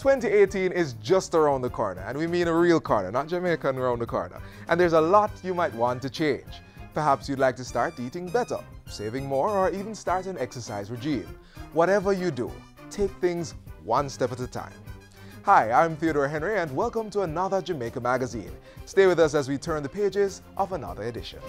2018 is just around the corner, and we mean a real corner, not Jamaican around the corner. And there's a lot you might want to change. Perhaps you'd like to start eating better, saving more, or even start an exercise regime. Whatever you do, take things one step at a time. Hi, I'm Theodore Henry, and welcome to another Jamaica magazine. Stay with us as we turn the pages of another edition.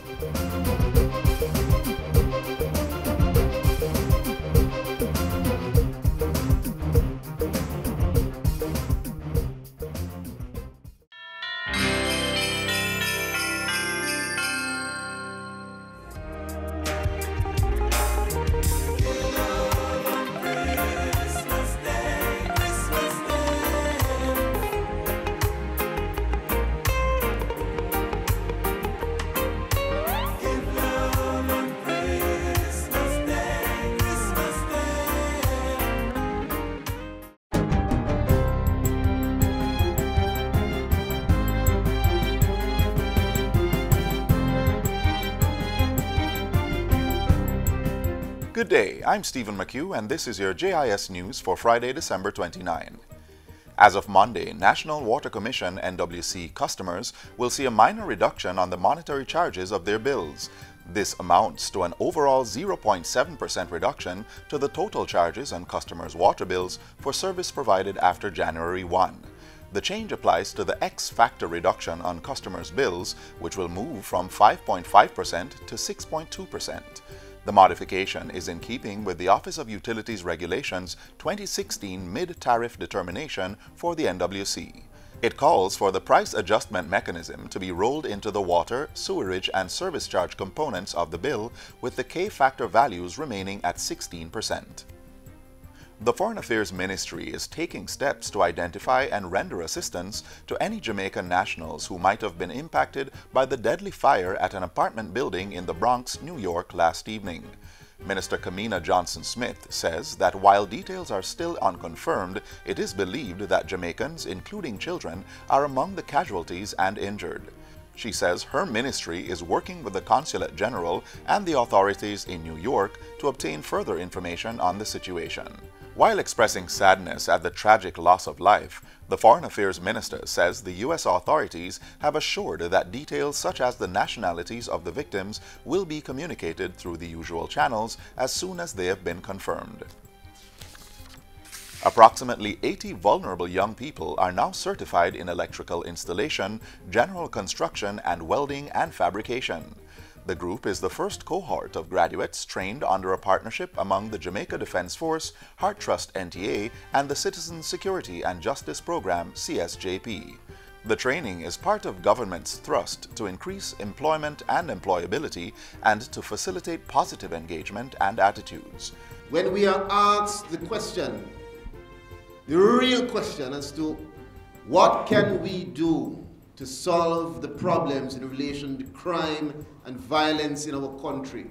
Good day, I'm Stephen McHugh, and this is your JIS News for Friday, December 29. As of Monday, National Water Commission (NWC) customers will see a minor reduction on the monetary charges of their bills. This amounts to an overall 0.7% reduction to the total charges on customers' water bills for service provided after January 1. The change applies to the X-factor reduction on customers' bills, which will move from 5.5% to 6.2%. The modification is in keeping with the Office of Utilities Regulations 2016 mid-tariff determination for the NWC. It calls for the price adjustment mechanism to be rolled into the water, sewerage, and service charge components of the bill, with the K-factor values remaining at 16%. The Foreign Affairs Ministry is taking steps to identify and render assistance to any Jamaican nationals who might have been impacted by the deadly fire at an apartment building in the Bronx, New York last evening. Minister Kamina Johnson-Smith says that while details are still unconfirmed, it is believed that Jamaicans, including children, are among the casualties and injured. She says her ministry is working with the Consulate General and the authorities in New York to obtain further information on the situation. While expressing sadness at the tragic loss of life, the Foreign Affairs Minister says the U.S. authorities have assured that details such as the nationalities of the victims will be communicated through the usual channels as soon as they have been confirmed. Approximately 80 vulnerable young people are now certified in electrical installation, general construction, and welding and fabrication. The group is the first cohort of graduates trained under a partnership among the Jamaica Defense Force, Heart Trust NTA, and the Citizen Security and Justice Program CSJP. The training is part of government's thrust to increase employment and employability and to facilitate positive engagement and attitudes. When we are asked the question, the real question as to what can we do to solve the problems in relation to crime and violence in our country?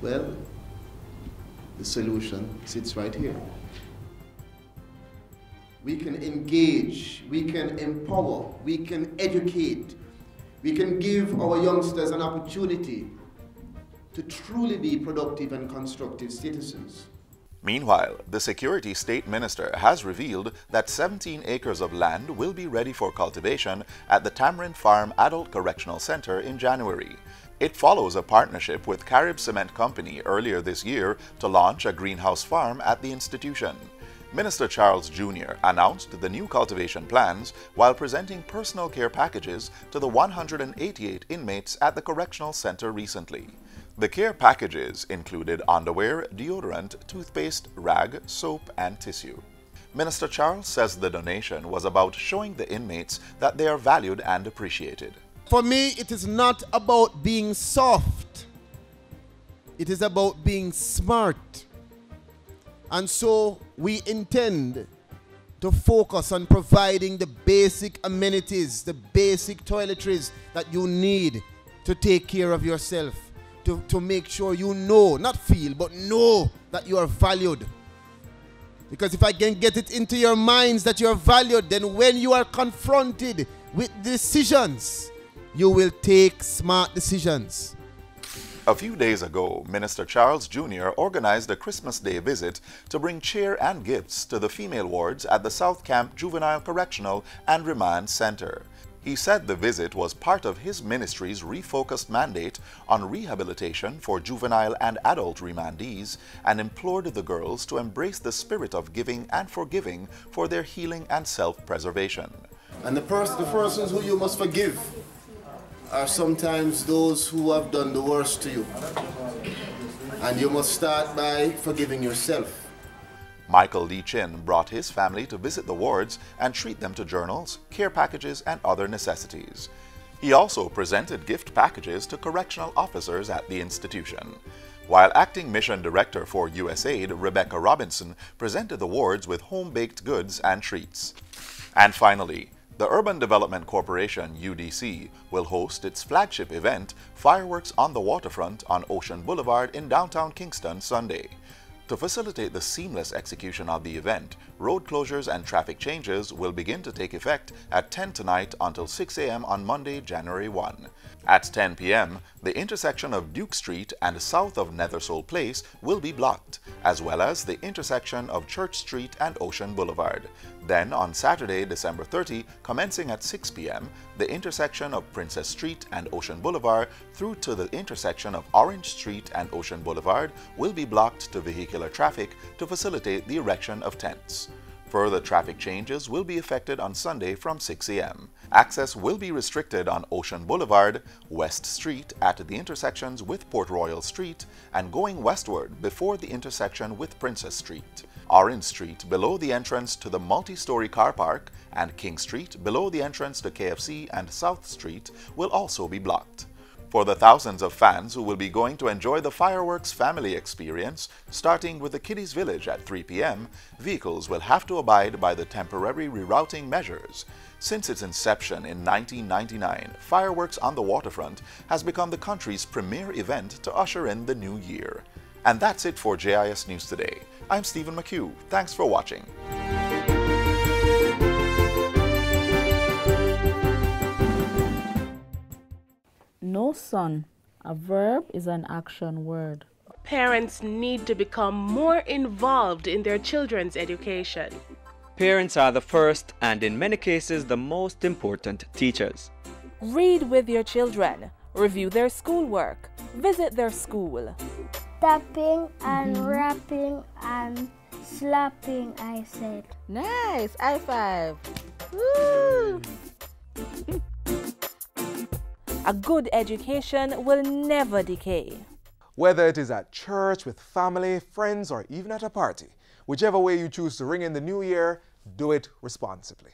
Well, the solution sits right here. We can engage, we can empower, we can educate, we can give our youngsters an opportunity to truly be productive and constructive citizens. Meanwhile, the Security State Minister has revealed that 17 acres of land will be ready for cultivation at the Tamarind Farm Adult Correctional Center in January. It follows a partnership with Carib Cement Company earlier this year to launch a greenhouse farm at the institution. Minister Charles Jr. announced the new cultivation plans while presenting personal care packages to the 188 inmates at the correctional center recently. The care packages included underwear, deodorant, toothpaste, rag, soap, and tissue. Minister Charles says the donation was about showing the inmates that they are valued and appreciated. For me, it is not about being soft. It is about being smart. And so we intend to focus on providing the basic amenities, the basic toiletries that you need to take care of yourself. To make sure you know, not feel, but know that you are valued. Because if I can get it into your minds that you are valued, then when you are confronted with decisions, you will take smart decisions. A few days ago, Minister Charles Jr. organized a Christmas Day visit to bring cheer and gifts to the female wards at the South Camp Juvenile Correctional and Remand Center. He said the visit was part of his ministry's refocused mandate on rehabilitation for juvenile and adult remandees and implored the girls to embrace the spirit of giving and forgiving for their healing and self-preservation. And the persons who you must forgive are sometimes those who have done the worst to you. And you must start by forgiving yourself. Michael Lee Chin brought his family to visit the wards and treat them to journals, care packages, and other necessities. He also presented gift packages to correctional officers at the institution, while Acting Mission Director for USAID, Rebecca Robinson, presented the wards with home-baked goods and treats. And finally, the Urban Development Corporation, UDC, will host its flagship event, Fireworks on the Waterfront on Ocean Boulevard in downtown Kingston, Sunday. To facilitate the seamless execution of the event, road closures and traffic changes will begin to take effect at 10 tonight until 6 a.m. on Monday, January 1. At 10 p.m., the intersection of Duke Street and south of Nethersole Place will be blocked, as well as the intersection of Church Street and Ocean Boulevard. Then, on Saturday, December 30, commencing at 6 p.m., the intersection of Princess Street and Ocean Boulevard through to the intersection of Orange Street and Ocean Boulevard will be blocked to vehicular traffic to facilitate the erection of tents. Further traffic changes will be effected on Sunday from 6 a.m. Access will be restricted on Ocean Boulevard, West Street at the intersections with Port Royal Street, and going westward before the intersection with Princess Street. Orange Street below the entrance to the multi-story car park, and King Street below the entrance to KFC and South Street will also be blocked. For the thousands of fans who will be going to enjoy the fireworks family experience, starting with the Kiddies Village at 3 p.m., vehicles will have to abide by the temporary rerouting measures. Since its inception in 1999, Fireworks on the Waterfront has become the country's premier event to usher in the new year. And that's it for JIS News Today. I'm Stephen McHugh. Thanks for watching. No, son. A verb is an action word. Parents need to become more involved in their children's education. Parents are the first and in many cases the most important teachers. Read with your children. Review their schoolwork. Visit their school. Tapping and rapping and slapping, I said. Nice! High five! Woo! A good education will never decay. Whether it is at church, with family, friends, or even at a party, whichever way you choose to ring in the new year, do it responsibly.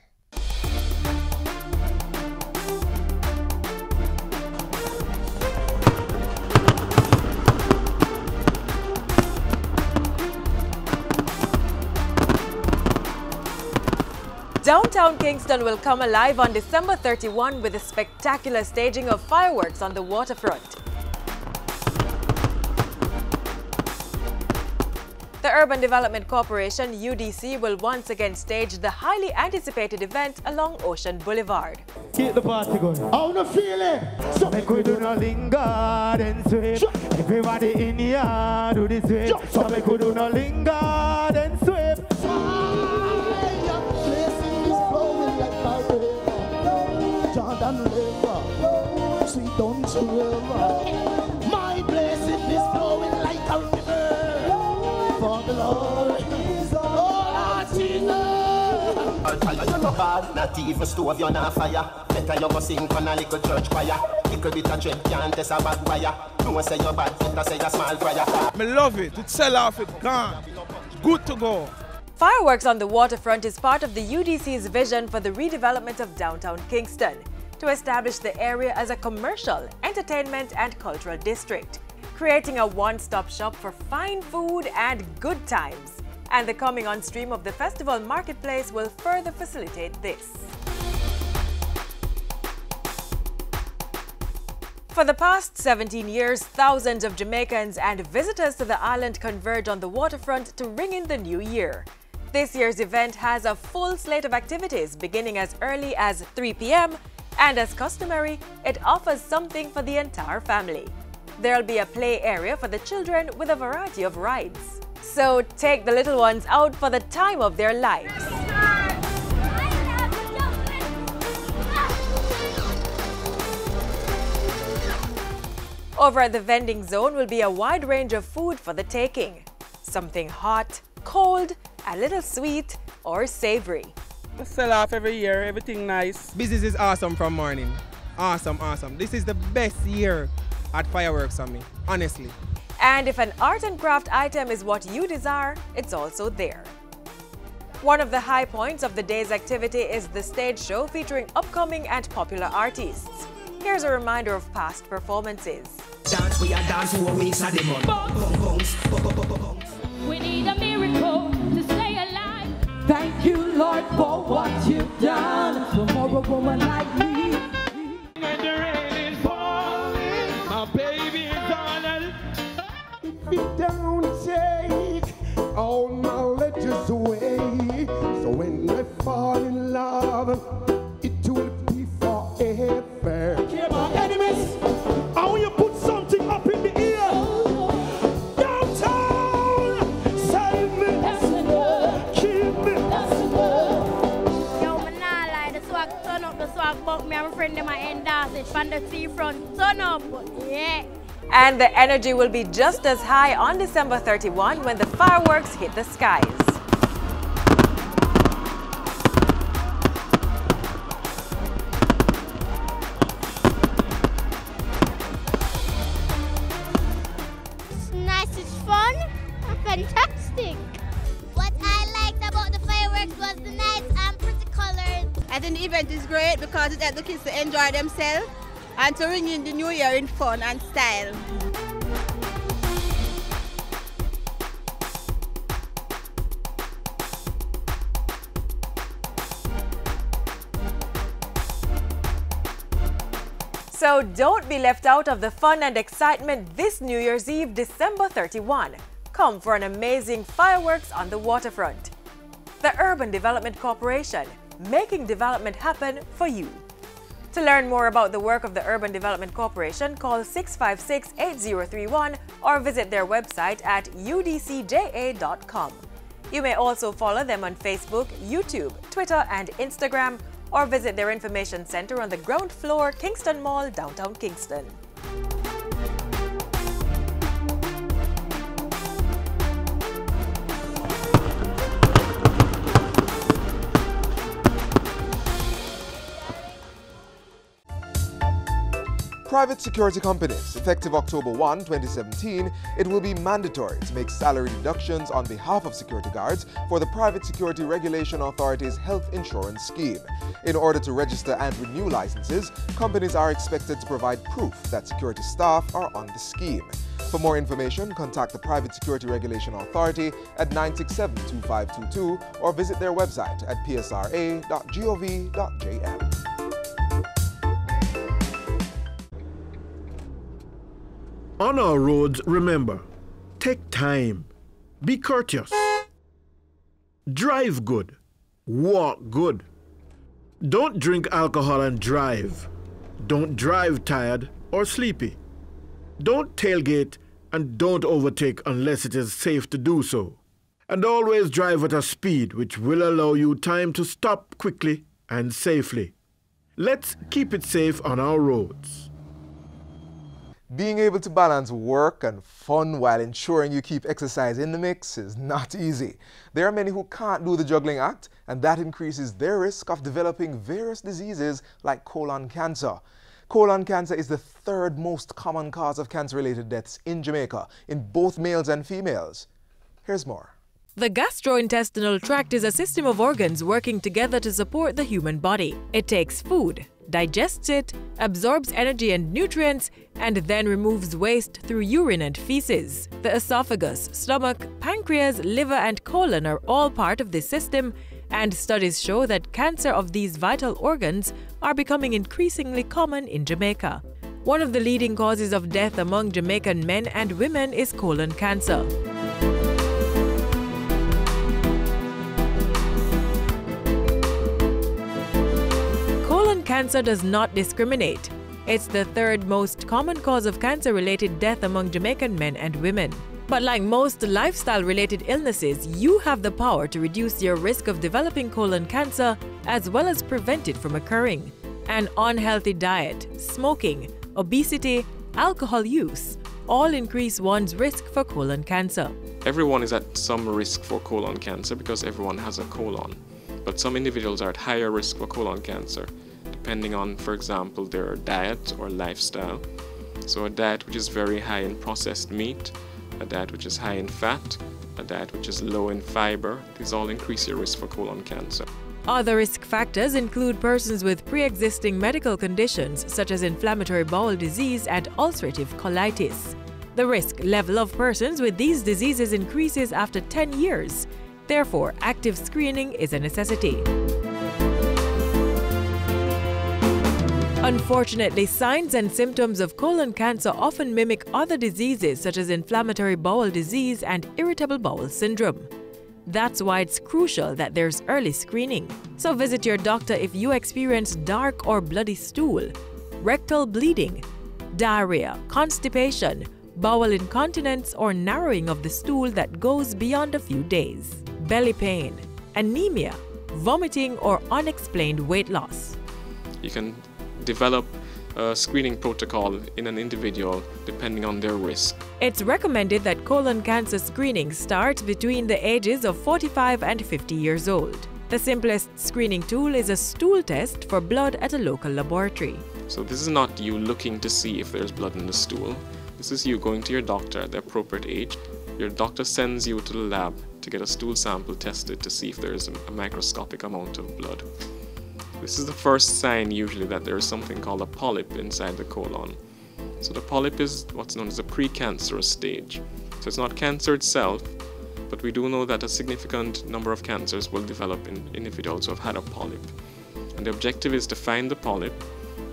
Downtown Kingston will come alive on December 31 with a spectacular staging of fireworks on the waterfront. The Urban Development Corporation, UDC, will once again stage the highly anticipated event along Ocean Boulevard. Keep the party going. How no feeling? So make we do no linger and swim. Everybody in here do this way. So make we do no linger and swim. Jordan River, sweet don't you ever. My blessing is flowing like a river. For the Lord is all Jesus. You're not bad, not even stove, you're not fire. Better you go sing on a little church choir. Little bit of dread can't test a bad wire. No say you're bad, better say you're small fire. Me love it, it sell off, it gone. Good to go. Fireworks on the waterfront is part of the UDC's vision for the redevelopment of downtown Kingston to establish the area as a commercial, entertainment and cultural district, creating a one-stop shop for fine food and good times. And the coming on stream of the festival marketplace will further facilitate this. For the past 17 years, thousands of Jamaicans and visitors to the island converge on the waterfront to ring in the new year. This year's event has a full slate of activities beginning as early as 3 p.m. and as customary, it offers something for the entire family. There'll be a play area for the children with a variety of rides. So take the little ones out for the time of their lives. Over at the vending zone will be a wide range of food for the taking. Something hot, cold, a little sweet, or savory. We sell off every year, everything nice. Business is awesome from morning. Awesome, awesome. This is the best year at fireworks for me, honestly. And if an art and craft item is what you desire, it's also there. One of the high points of the day's activity is the stage show featuring upcoming and popular artists. Here's a reminder of past performances. We need a miracle to stay alive. Thank you, Lord, for what you've done for more a woman like me. When the rain is falling, my baby is Arnold. If you don't take all knowledge away, so when I fall in love, it will be forever. Hear my enemies, I want you to put something up in the ear. Downtown, save me, That's enough. keep me. That's enough. Yo, man, nah lie, the swag turn up, the swag buck me and my friend them I endorse it from the seafront, turn up, yeah. And the energy will be just as high on December 31 when the fireworks hit the skies. It's nice, it's fun, and fantastic. What I liked about the fireworks was the nice and pretty colors. I think the event is great because it helps the kids to enjoy themselves and to ring in the new year in fun and style. So don't be left out of the fun and excitement this New Year's Eve, December 31. Come for an amazing fireworks on the waterfront. The Urban Development Corporation, making development happen for you. To learn more about the work of the Urban Development Corporation, call 656-8031 or visit their website at udcja.com. You may also follow them on Facebook, YouTube, Twitter, and Instagram, or visit their information center on the ground floor, Kingston Mall, downtown Kingston. Private security companies, effective October 1, 2017, it will be mandatory to make salary deductions on behalf of security guards for the Private Security Regulation Authority's health insurance scheme. In order to register and renew licenses, companies are expected to provide proof that security staff are on the scheme. For more information, contact the Private Security Regulation Authority at 967-2522 or visit their website at psra.gov.jm. On our roads, remember, take time, be courteous, drive good, walk good. Don't drink alcohol and drive. Don't drive tired or sleepy. Don't tailgate and don't overtake unless it is safe to do so. And always drive at a speed which will allow you time to stop quickly and safely. Let's keep it safe on our roads. Being able to balance work and fun while ensuring you keep exercise in the mix is not easy. There are many who can't do the juggling act, and that increases their risk of developing various diseases like colon cancer. Colon cancer is the third most common cause of cancer-related deaths in Jamaica, in both males and females. Here's more. The gastrointestinal tract is a system of organs working together to support the human body. It takes food, digests it, absorbs energy and nutrients, and then removes waste through urine and feces. The esophagus, stomach, pancreas, liver, and colon are all part of this system, and studies show that cancer of these vital organs are becoming increasingly common in Jamaica. One of the leading causes of death among Jamaican men and women is colon cancer. Colon cancer does not discriminate. It's the third most common cause of cancer-related death among Jamaican men and women. But like most lifestyle-related illnesses, you have the power to reduce your risk of developing colon cancer as well as prevent it from occurring. An unhealthy diet, smoking, obesity, alcohol use all increase one's risk for colon cancer. Everyone is at some risk for colon cancer because everyone has a colon. But some individuals are at higher risk for colon cancer, depending on, for example, their diet or lifestyle. So a diet which is very high in processed meat, a diet which is high in fat, a diet which is low in fiber, these all increase your risk for colon cancer. Other risk factors include persons with pre-existing medical conditions such as inflammatory bowel disease and ulcerative colitis. The risk level of persons with these diseases increases after 10 years. Therefore, active screening is a necessity. Unfortunately, signs and symptoms of colon cancer often mimic other diseases such as inflammatory bowel disease and irritable bowel syndrome. That's why it's crucial that there's early screening. So visit your doctor if you experience dark or bloody stool, rectal bleeding, diarrhea, constipation, bowel incontinence or narrowing of the stool that goes beyond a few days, belly pain, anemia, vomiting or unexplained weight loss. You can develop a screening protocol in an individual depending on their risk. It's recommended that colon cancer screening starts between the ages of 45 and 50 years old. The simplest screening tool is a stool test for blood at a local laboratory. So this is not you looking to see if there's blood in the stool. This is you going to your doctor at the appropriate age. Your doctor sends you to the lab to get a stool sample tested to see if there's a microscopic amount of blood. This is the first sign usually that there is something called a polyp inside the colon. So the polyp is what's known as a precancerous stage. So it's not cancer itself, but we do know that a significant number of cancers will develop in individuals who have had a polyp. And the objective is to find the polyp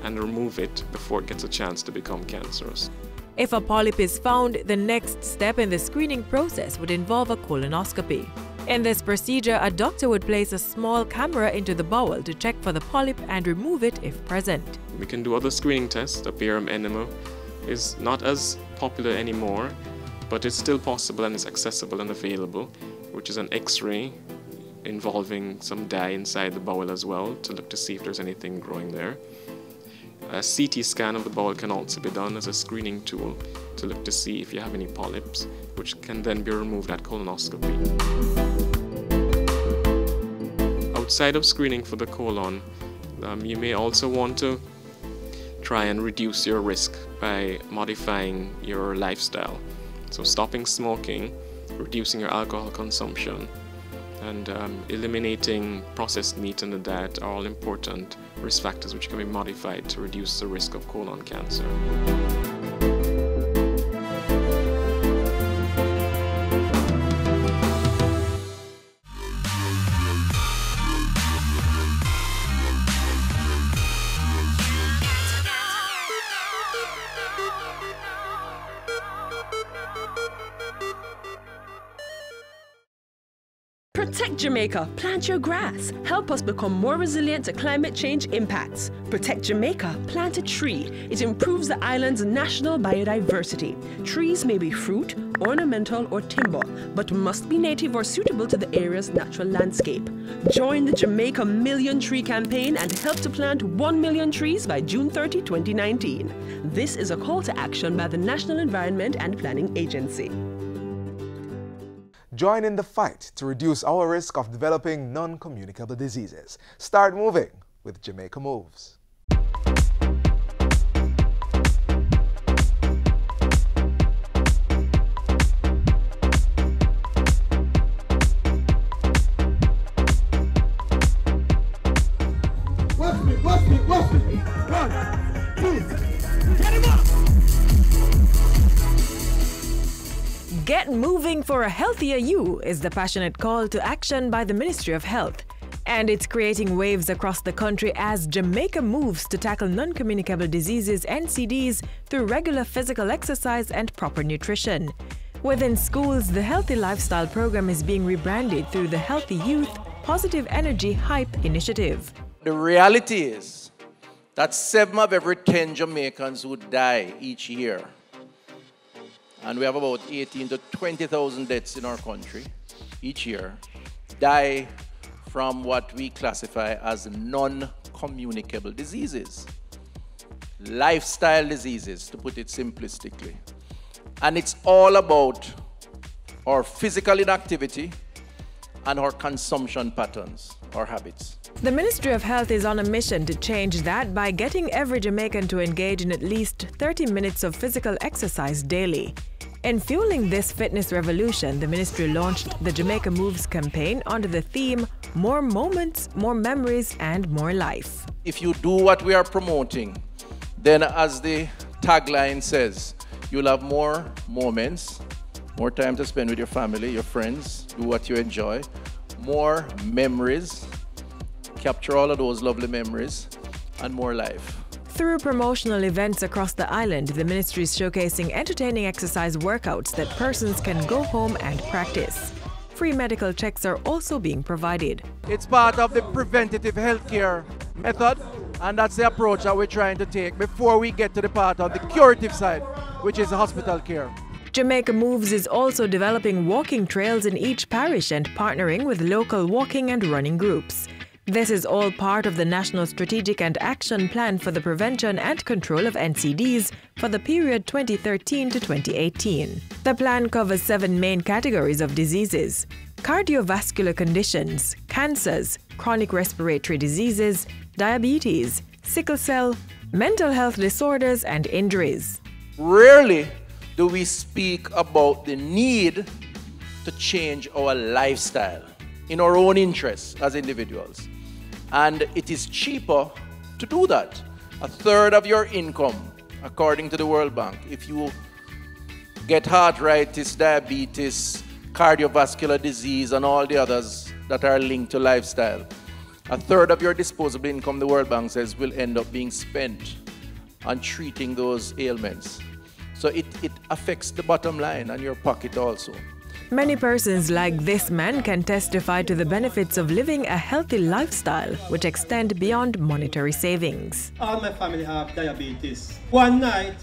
and remove it before it gets a chance to become cancerous. If a polyp is found, the next step in the screening process would involve a colonoscopy. In this procedure, a doctor would place a small camera into the bowel to check for the polyp and remove it if present. We can do other screening tests. A barium enema is not as popular anymore, but it's still possible and is accessible and available, which is an X-ray involving some dye inside the bowel as well to look to see if there's anything growing there. A CT scan of the bowel can also be done as a screening tool to look to see if you have any polyps, which can then be removed at colonoscopy. Outside of screening for the colon, you may also want to try and reduce your risk by modifying your lifestyle. So stopping smoking, reducing your alcohol consumption, and eliminating processed meat in the diet are all important risk factors which can be modified to reduce the risk of colon cancer. Protect Jamaica, plant your grass. Help us become more resilient to climate change impacts. Protect Jamaica, plant a tree. It improves the island's national biodiversity. Trees may be fruit, ornamental or timber, but must be native or suitable to the area's natural landscape. Join the Jamaica Million Tree Campaign and help to plant 1 million trees by June 30, 2019. This is a call to action by the National Environment and Planning Agency. Join in the fight to reduce our risk of developing non-communicable diseases. Start moving with Jamaica Moves. Watch me. 1, 2, get him up! Get moving for a healthier you is the passionate call to action by the Ministry of Health. And it's creating waves across the country as Jamaica moves to tackle non-communicable diseases (NCDs) through regular physical exercise and proper nutrition. Within schools, the Healthy Lifestyle program is being rebranded through the Healthy Youth Positive Energy Hype initiative. The reality is that 7 of every 10 Jamaicans who die each year, and we have about 18 to 20,000 deaths in our country each year, die from what we classify as non-communicable diseases. Lifestyle diseases, to put it simplistically. And it's all about our physical inactivity and our consumption patterns, our habits. The Ministry of Health is on a mission to change that by getting every Jamaican to engage in at least 30 minutes of physical exercise daily. In fueling this fitness revolution, the ministry launched the Jamaica Moves campaign under the theme, More Moments, More Memories, and More Life. If you do what we are promoting, then as the tagline says, you'll have more moments, more time to spend with your family, your friends, do what you enjoy, more memories, capture all of those lovely memories, and more life. Through promotional events across the island, the ministry is showcasing entertaining exercise workouts that persons can go home and practice. Free medical checks are also being provided. It's part of the preventative healthcare method, and that's the approach that we're trying to take before we get to the part of the curative side, which is hospital care. Jamaica Moves is also developing walking trails in each parish and partnering with local walking and running groups. This is all part of the National Strategic and Action Plan for the Prevention and Control of NCDs for the period 2013 to 2018. The plan covers 7 main categories of diseases: cardiovascular conditions, cancers, chronic respiratory diseases, diabetes, sickle cell, mental health disorders, and injuries. Rarely do we speak about the need to change our lifestyle in our own interests as individuals. And it is cheaper to do that. 1/3 of your income, according to the World Bank, if you get arthritis, diabetes, cardiovascular disease, and all the others that are linked to lifestyle, 1/3 of your disposable income, the World Bank says, will end up being spent on treating those ailments. So it affects the bottom line and your pocket also. Many persons like this man can testify to the benefits of living a healthy lifestyle, which extend beyond monetary savings. All my family have diabetes. One night,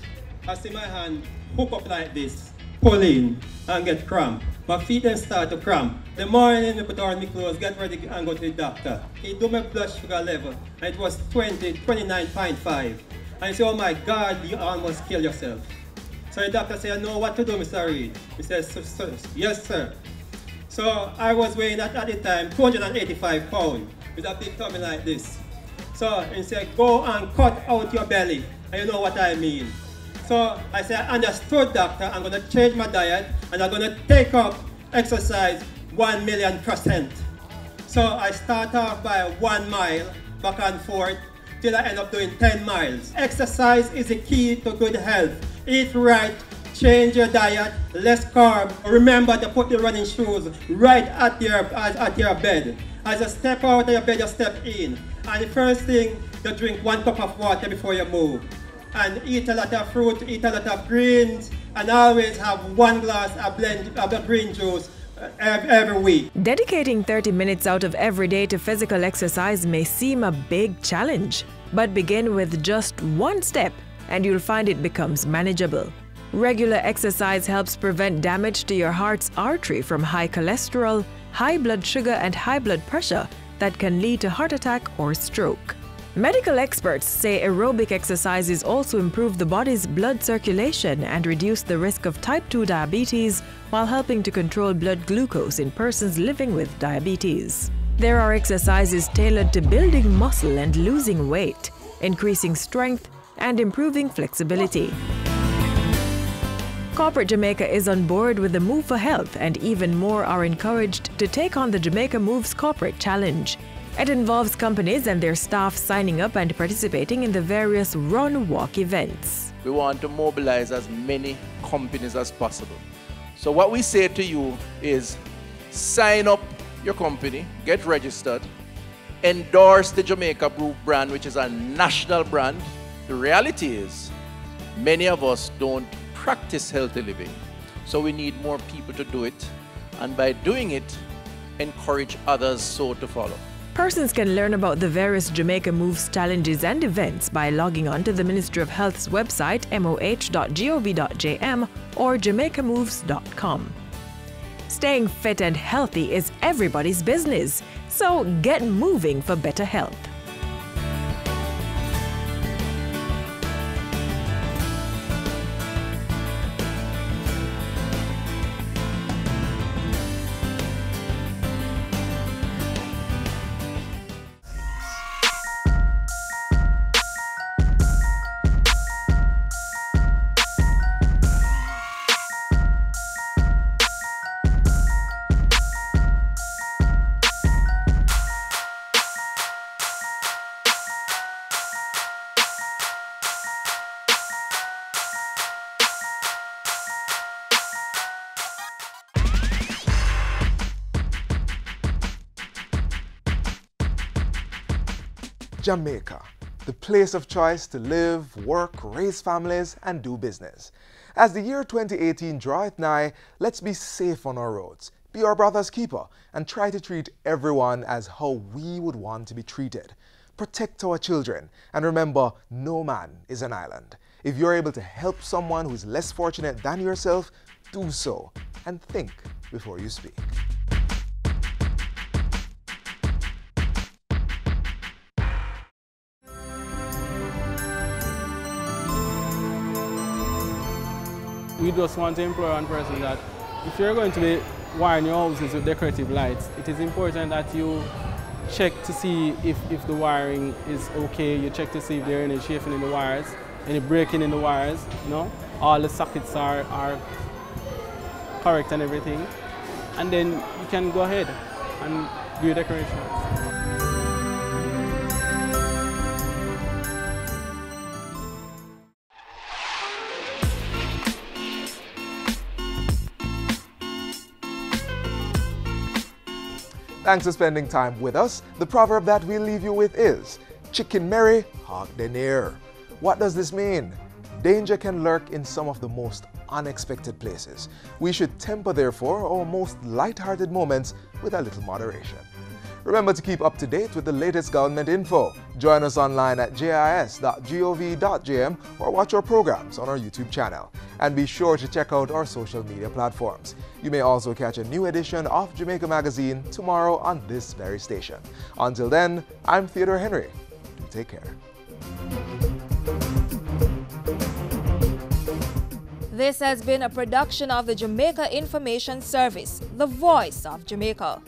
I see my hand hook up like this, pull in and get cramp. My feet then start to cramp. The morning, I put on my clothes, get ready and go to the doctor. He do my blood sugar level, and it was 29.5. And I say, oh my God, you almost kill yourself. So the doctor said, I know what to do, Mr. Reed. He says, yes, sir. So I was weighing at the time 285 pounds with a big tummy like this. So he said, go and cut out your belly. And you know what I mean. So I said, I understood, doctor. I'm going to change my diet and I'm going to take up exercise 1,000,000%. So I start off by 1 mile back and forth till I end up doing 10 miles. Exercise is the key to good health. Eat right, change your diet, less carb. Remember to put the running shoes right at your bed. As you step out of your bed, you step in. And the first thing, you drink 1 cup of water before you move. And eat a lot of fruit, eat a lot of greens, and always have 1 glass of the green juice every week. Dedicating 30 minutes out of every day to physical exercise may seem a big challenge, but begin with just 1 step and you'll find it becomes manageable. Regular exercise helps prevent damage to your heart's artery from high cholesterol, high blood sugar, and high blood pressure that can lead to heart attack or stroke. Medical experts say aerobic exercises also improve the body's blood circulation and reduce the risk of type 2 diabetes while helping to control blood glucose in persons living with diabetes. There are exercises tailored to building muscle and losing weight, increasing strength, and improving flexibility. Corporate Jamaica is on board with the Move for Health, and even more are encouraged to take on the Jamaica Moves Corporate Challenge. It involves companies and their staff signing up and participating in the various run-walk events. We want to mobilize as many companies as possible. So what we say to you is sign up your company, get registered, endorse the Jamaica Brew brand, which is a national brand. The reality is, many of us don't practice healthy living. So we need more people to do it. And by doing it, encourage others so to follow. Persons can learn about the various Jamaica Moves challenges and events by logging on to the Ministry of Health's website moh.gov.jm or jamaicamoves.com. Staying fit and healthy is everybody's business, so get moving for better health. Jamaica, the place of choice to live, work, raise families, and do business. As the year 2018 draweth nigh, let's be safe on our roads, be our brother's keeper, and try to treat everyone as how we would want to be treated. Protect our children, and remember, no man is an island. If you're able to help someone who is less fortunate than yourself, do so, and think before you speak. We just want to implore one person that if you're going to be wiring your houses with decorative lights, it is important that you check to see if the wiring is okay. You check to see if there are any chafing in the wires, any breaking in the wires, you know, all the sockets are correct and everything. And then you can go ahead and do your decorations. Thanks for spending time with us. The proverb that we'll leave you with is, chicken merry, hog the near. What does this mean? Danger can lurk in some of the most unexpected places. We should temper, therefore, our most light-hearted moments with a little moderation. Remember to keep up to date with the latest government info. Join us online at jis.gov.jm or watch our programs on our YouTube channel. And be sure to check out our social media platforms. You may also catch a new edition of Jamaica Magazine tomorrow on this very station. Until then, I'm Theodore Henry. Do take care. This has been a production of the Jamaica Information Service, the voice of Jamaica.